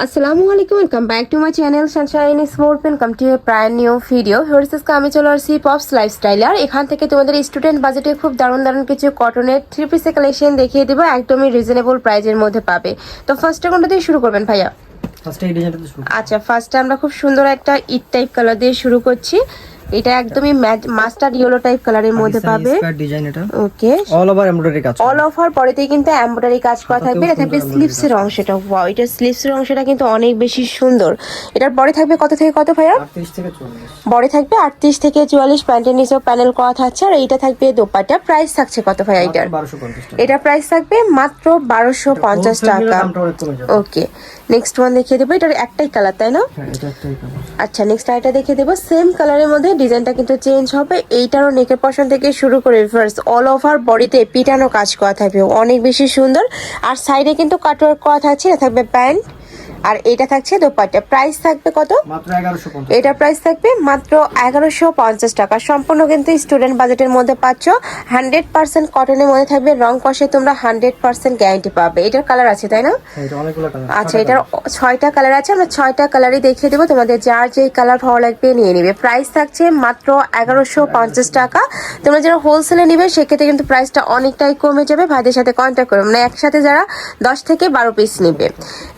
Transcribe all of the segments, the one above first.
আসসালামু আলাইকুম, welcome back to my channel sunshine sport. Welcome to a brand new video. হিয়ারসকে আমি চলে আসছি পপস লাইফস্টাইল। আর এখান থেকে তোমাদের স্টুডেন্ট বাজেটে খুব দারুণ দারুণ কিছু কটনের থ্রি পিসের কালেকশন দেখিয়ে দেবো, একদমই রিজনেবল প্রাইজের মধ্যে পাবে। তো ফার্স্টে কোনটা দিয়ে শুরু করবেন ভাইয়া? আচ্ছা, ফার্স্টে আমরা খুব সুন্দর একটা ইট টাইপ কালার দিয়ে শুরু করছি। এটা একদমই মাস্টার্ড ইয়েলো টাইপ কালারের মধ্যে পাবে। ওকে, অল ওভার এমব্রয়ডারি কাজ, অল ওভার পরেতেই কিন্তু এমব্রয়ডারি কাজ করা থাকবে। এটা থাকবে স্লিভস এর অংশটা। ওয়াও, এটা স্লিভস এর অংশটা কিন্তু অনেক বেশি সুন্দর। এটার বডি থাকবে কত থেকে কত ভাইয়া? 38 থেকে 44। বডি থাকবে 38 থেকে 44, প্যান্টের নিচেও প্যানেল করা থাকছে। আর এইটা থাকবে দোপাট্টা। প্রাইস থাকছে কত ভাইয়া এটার? 1250 টাকা। এটা প্রাইস থাকবে মাত্র 1250 টাকা। ওকে, নেক্সট ওয়ান দেখিয়ে দেবো। এটার একটাই কালার তাই না? হ্যাঁ, এটা একটাই কালার। আচ্ছা, নেক্সট আইটা দেখিয়ে দেবো। সেম কালারের মধ্যে ডিজাইনটা কিন্তু চেঞ্জ হবে। এইটারও নেকের পশন থেকে শুরু করে ফার্স্ট অল ওভার বডিতে পিটানো কাজ করা থাকবে, অনেক বেশি সুন্দর। আর সাইডে কিন্তু কাটওয়ার্ক করা থাকছে। এটা থাকবে প্যান্ট, আর এটা থাকছে দোপাট্টা। প্রাইস থাকবে কত? মাত্র 1150। এটা প্রাইস থাকবে মাত্র 1150 টাকা। সম্পূর্ণ কিন্তু স্টুডেন্ট বাজেটের মধ্যে পাচ্ছ। 100% কটনের মধ্যে থাকবে। রং কষে তোমরা 100% গ্যারান্টি পাবে। এটার কালার আছে তাই না? হ্যাঁ, এটা অনেকগুলো কালার। আচ্ছা, এটার 6টা কালার আছে। আমরা 6টা কালারই দেখিয়ে দেবো, তোমাদের যার যেই কালার ভালো লাগবে নিয়ে নিবে। প্রাইস থাকছে মাত্র 1150 টাকা। তোমরা যারা হোলসেলে নিবে সেক্ষেত্রে কিন্তু প্রাইসটা অনেকটাই কমে যাবে। ভাইদের সাথে কন্ট্যাক্ট করো, মানে একসাথে যারা 10 থেকে 12 পিস নিবে।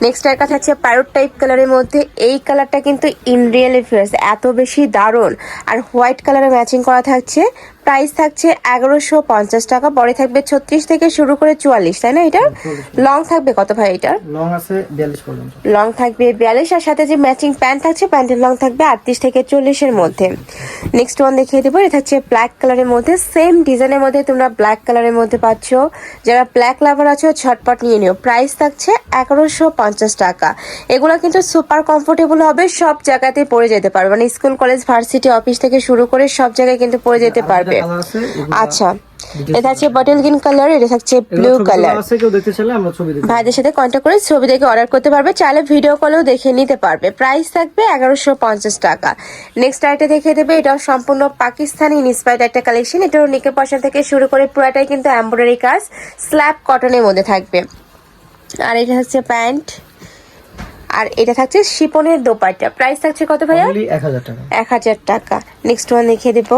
নেক্সট একটা থাকছে প্যারট টাইপ কালারের মধ্যে। এই কালারটা কিন্তু ইন রিয়েলি ফেয়ার্স এত বেশি দারুণ, আর হোয়াইট কালারে ম্যাচিং করা থাকছে। প্রাইস থাকছে 1150 টাকা। বডি থাকবে 36 থেকে শুরু করে 44 তাই না? এটা লং থাকবে কত ভাই? এটার লং আছে 42 পর্যন্ত। লং থাকবে 42, আর সাথে যে ম্যাচিং প্যান্ট থাকছে, প্যান্টের লং থাকবে 38 থেকে 40 এর মধ্যে। নেক্সট ওয়ান দেখিয়ে দেবো। এটা থাকছে ব্ল্যাক কালারের মধ্যে। সেম ডিজাইনের মধ্যে তোমরা ব্ল্যাক কালারের মধ্যে পাচ্ছ। যারা ব্ল্যাক লাভার আছো ঝটপট নিয়ে নিও। প্রাইস থাকছে 1150 টাকা। এগুলো কিন্তু সুপার কমফোর্টেবল হবে, সব জায়গাতে পরে যেতে পারবে, মানে স্কুল কলেজ ভার্সিটি অফিস থেকে শুরু করে সব জায়গায় কিন্তু পরে যেতে পারবে। আচ্ছা, এটা হচ্ছে বটল গ্রিন কালার, এটা থাকছে ব্লু কালার। ভাইদের সাথে কন্ট্যাক্ট করে ছবি দেখে অর্ডার করতে পারবে, চাইলে ভিডিও কলেও দেখে নিতে পারবে। প্রাইস থাকবে 1150 টাকা। নেক্সট আইটা দেখিয়ে দেবে। এটাও সম্পূর্ণ পাকিস্তানি ইন্সপায়ার্ড একটা কালেকশন। এটাও নেকের পশন থেকে শুরু করে পুরাটাই কিন্তু এমব্রয়ডারি কাজ, স্ল্যাব কটনের মধ্যে থাকবে। আর এটা হচ্ছে প্যান্ট, আর এটা থাকছে শিপনের দোপাট্টা। প্রাইস থাকছে কত ভাইয়া? 1000 টাকা। 1000 টাকা। নেক্সট ওয়ান দেখিয়ে দেবো।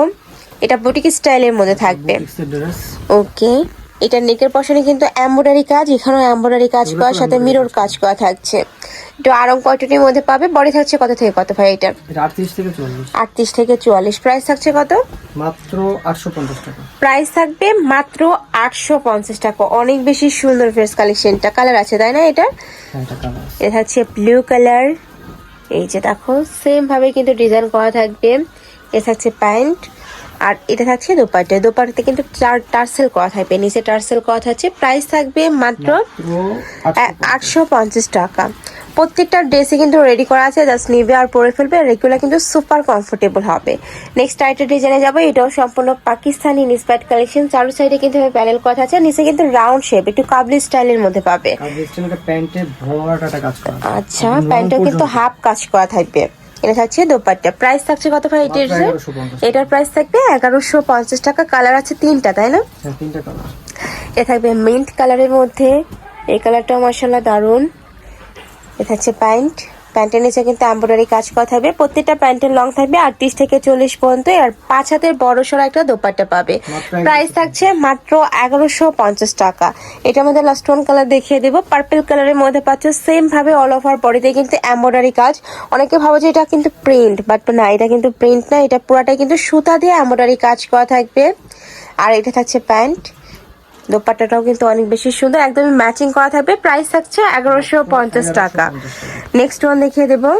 এটা বুটিক স্টাইলের মধ্যে থাকবে। ওকে, এটা নেকের পশনে কিন্তু এমব্রয়ডারি কাজ, এখানেও এমব্রয়ডারি কাজ করার সাথে মিরর কাজ করা থাকছে। একটু আরং কটনের মধ্যে পাবে। বডি থাকছে কত থেকে কত ভাই? এটা 38 থেকে 44। 38 থেকে 44। প্রাইস থাকছে কত? মাত্র 850 টাকা। প্রাইস থাকবে মাত্র 850 টাকা। অনেক বেশি সুন্দর ফেস কালেকশনটা। কালার আছে তাই না? এটা হ্যাঁ, এটা কালার। এটা হচ্ছে ব্লু কালার। এই যে দেখো, সেম ভাবে কিন্তু ডিজাইন করা থাকবে। এটা থাকছে প্যান্ট, আর এটা থাকছে দোপাট্টা। দোপাট্টাতে কিন্তু টার্সেল করা থাকবে, নিচে টার্সেল করা থাকছে। প্রাইস থাকবে মাত্র 850 টাকা। প্রত্যেকটা ড্রেসে কিন্তু রেডি করা আছে, জাস্ট নিবে আর পরে ফেলবে। আর এগুলো কিন্তু সুপার কমফোর্টেবল হবে। নেক্সট আইটেম ডিজাইনে যাবো। এটাও সম্পূর্ণ পাকিস্তানি ইন্সপায়ার্ড কালেকশন। চারু সাইডে কিন্তু প্যানেল করা আছে, নিচে কিন্তু রাউন্ড শেপ, একটু কাবলি স্টাইলের মধ্যে পাবে। আচ্ছা, প্যান্টও কিন্তু হাফ কাজ করা থাকবে। এটা থাকছে দোপাট্টা। প্রাইস থাকছে কত ভাই এটার? এটার প্রাইস থাকবে 1150 টাকা। কালার আছে 3টা তাই না? হ্যাঁ, 3টা কালার। এটা থাকবে মিন্ট কালারের মধ্যে। এই কালারটাও মাশাআল্লাহ দারুন। এটা হচ্ছে প্যান্ট, প্যান্টের নিচে কিন্তু এমব্রয়ডারি কাজ করা থাকবে। প্রত্যেকটা প্যান্টের লং থাকবে 38 থেকে 40 পর্যন্ত। আর 5 হাতের বড় সড়ো একটা দোপাট্টা পাবে। প্রাইস থাকছে মাত্র 1150 টাকা। এটার মধ্যে লাস্ট ওয়ান কালার দেখিয়ে দেবো। পার্পল কালারের মধ্যে পাচ্ছ। সেম ভাবে অল ওভার বডিতে কিন্তু এমব্রয়ডারি কাজ। অনেকে ভাবো যে এটা কিন্তু প্রিন্ট, বাট না, এটা কিন্তু প্রিন্ট না, এটা পুরাটাই কিন্তু সুতা দিয়ে এমব্রয়ডারি কাজ করা থাকবে। আর এটা থাকছে প্যান্ট। দোপাট্টাটাও কিন্তু অনেক বেশি সুন্দর, একদমই ম্যাচিং করা থাকবে। প্রাইস থাকছে 1150 টাকা। নেক্সট ওয়ান দেখিয়ে দেবো।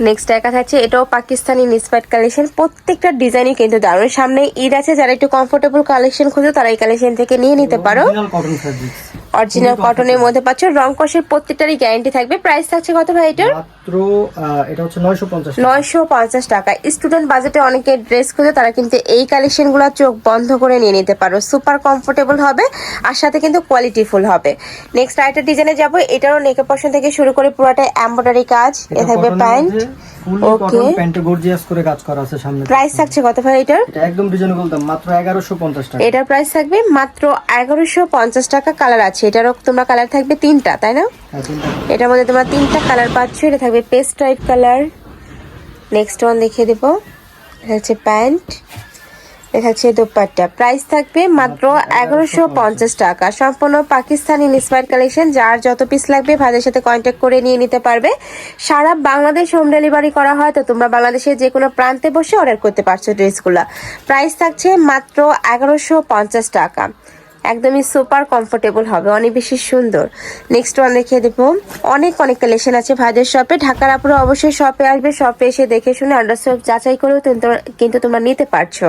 নেক্সট একা থাকছে, এটাও পাকিস্তানি ইন্সপায়ার্ড কালেকশন। প্রত্যেকটা ডিজাইনই কিন্তু দারুণ। সামনে ঈদ আছে, যারা একটু কমফোর্টেবল কালেকশন খুঁজো তারা এই কালেকশন থেকে নিয়ে নিতে পারো। অরিজিনাল কটনের মধ্যে পাচ্ছ। রং কষের প্রত্যেকটারই গ্যারান্টি থাকবে। প্রাইস থাকছে কত ভাই এটার? এটা হচ্ছে 950 টাকা। স্টুডেন্ট বাজেটে অনেকে ড্রেস খুঁজে, তারা কিন্তু এই কালেকশন গুলো চোখ বন্ধ করে নিয়ে নিতে পারো। সুপার কমফোর্টেবল হবে, আর সাথে কিন্তু কোয়ালিটিফুল হবে। নেক্সট আরেকটা ডিজাইনে যাবো। এটারও নেকের পশন থেকে শুরু করে পুরোটাই এমব্রয়ডারি কাজ। এ থাকবে প্যান্ট, প্যান্ট। ফুল ওকে। কটন প্যান্টে গর্জিয়াস করে কাজ করা আছে সামনে। প্রাইস থাকছে কত ভাই এটার? এটা একদম রিজনেবল দাম, মাত্র 1150 টাকা। এটার প্রাইস থাকবে মাত্র 1150 টাকা। কালার আছে এটারও, তোমরা কালার থাকবে 3টা, তাই না? হ্যাঁ, তিনটা। এটার মধ্যে তোমরা 3টা কালার পাচ্ছ। এটা থাকবে paste type colour. Next one দেখিয়ে দেবো। এটা হচ্ছে প্যান্ট, এটা হচ্ছে দোপাট্টা। প্রাইস থাকবে মাত্র 1150 টাকা। সম্পূর্ণ পাকিস্তানি ইন্সপায়ার্ড কালেকশন। যার যত পিস লাগবে ভাইদের সাথে কন্ট্যাক্ট করে নিয়ে নিতে পারবে। সারা বাংলাদেশ হোম ডেলিভারি করা হয়, তো তোমরা বাংলাদেশের যে কোনো প্রান্তে বসে অর্ডার করতে পারছো ড্রেসগুলো। প্রাইস থাকছে মাত্র 1150 টাকা। একদমই সুপার কমফোর্টেবল হবে, অনেক বেশি সুন্দর। নেক্সট ওয়ান দেখিয়ে দেবো। অনেক কালেকশন আছে ভাইদের শপে। ঢাকার আপুরা অবশ্যই শপে আসবে, শপে এসে দেখে শুনে আন্ডারস্টপ যাচাই করেও কিন্তু তোমরা নিতে পারছো।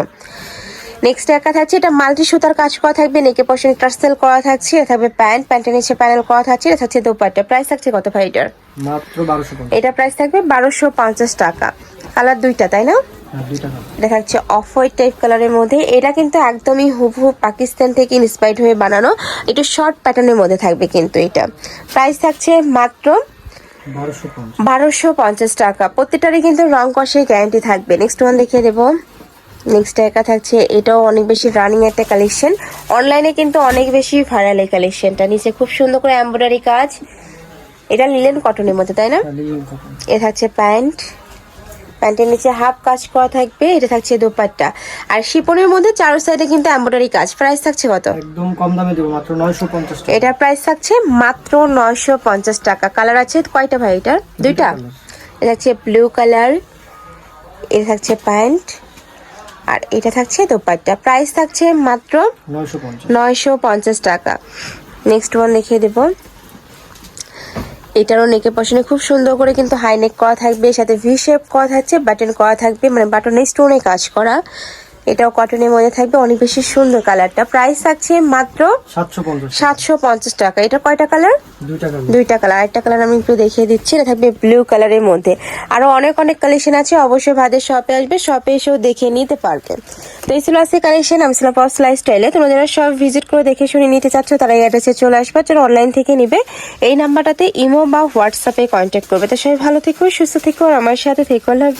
নেক্সট একটা থাকছে, এটা মাল্টি সুতার কাজ করা থাকবে, নেকে পশন টার্সেল করা থাকছে। এটা থাকবে প্যান্ট, প্যান্টের নিচে প্যানেল করা থাকছে। এটা থাকছে দোপাট্টা। প্রাইস থাকছে কত ভাই এটার? মাত্র 1250। এটা প্রাইস থাকবে 1250 টাকা। কালার 2টা, তাই না? হ্যাঁ, দুইটা কালার। এটা থাকছে অফ হোয়াইট টাইপ কালারের মধ্যে। এটা কিন্তু একদমই হুবহু পাকিস্তান থেকে ইন্সপায়ার্ড হয়ে বানানো, একটু শর্ট প্যাটার্নের মধ্যে থাকবে কিন্তু এটা। প্রাইস থাকছে মাত্র 1250 টাকা। প্রত্যেকটারই কিন্তু রং কষে গ্যারান্টি থাকবে। নেক্সট ওয়ান দেখিয়ে দেবো। নেক্সট একা থাকছে, এটাও অনেক বেশি রানিং একটা কালেকশন। অনলাইনে কিন্তু অনেক বেশি ভাইরাল এই কালেকশনটা। নিচে খুব সুন্দর করে এমব্রয়ডারি কাজ। এটা লিলেন কটনের মধ্যে, তাই না? এ থাকছে প্যান্ট, প্যান্টের নিচে হাফ কাজ করা থাকবে। এটা থাকছে দোপাট্টা। আর শিপনের মধ্যে চারো সাইডে কিন্তু এমব্রয়ডারি কাজ। প্রাইস থাকছে কত? একদম কম দামে দেবো, মাত্র 950 টাকা। এটার প্রাইস থাকছে মাত্র 950 টাকা। কালার আছে কয়টা ভাই এটার? 2টা। এটা থাকছে ব্লু কালার, এটা থাকছে প্যান্ট, আর এটা থাকছে দোপাট্টা। প্রাইস থাকছে মাত্র 950 টাকা। নেক্সট ওয়ান দেখিয়ে দেবো। এটারও নেকের পশনে খুব সুন্দর করে কিন্তু হাই নেক করা থাকবে, সাথে ভি শেপ করা থাকছে, বাটন করা থাকবে, মানে বাটনের স্টোনে কাজ করা। এটাও কটনের মধ্যে থাকবে, অনেক বেশি সুন্দর কালারটা। প্রাইস থাকছে মাত্র 750 টাকা। এটা কয়টা কালার? 2টা কালার। আরেকটা কালার আমি একটু দেখিয়ে দিচ্ছি। এটা থাকবে ব্লু কালারের মধ্যে। আরো অনেক কালেকশন আছে, অবশ্যই ভাইদের শপে আসবে, শপে এসেও দেখে নিতে পারবে। তো এই ছিল আজকে কালেকশন। আমি ছিলাম পপস লাইফস্টাইলে। তোমরা যারা সব ভিজিট করে দেখে শুনে নিতে চাচ্ছ তারা এই অ্যাড্রেসে চলে আসবে, যারা অনলাইন থেকে নিবে এই নাম্বারটাতে ইমো বা হোয়াটসঅ্যাপে কন্ট্যাক্ট করবে। তো সবাই ভালো থেকো, সুস্থ থেকো, আর আমার সাথে থেকো। লাভ।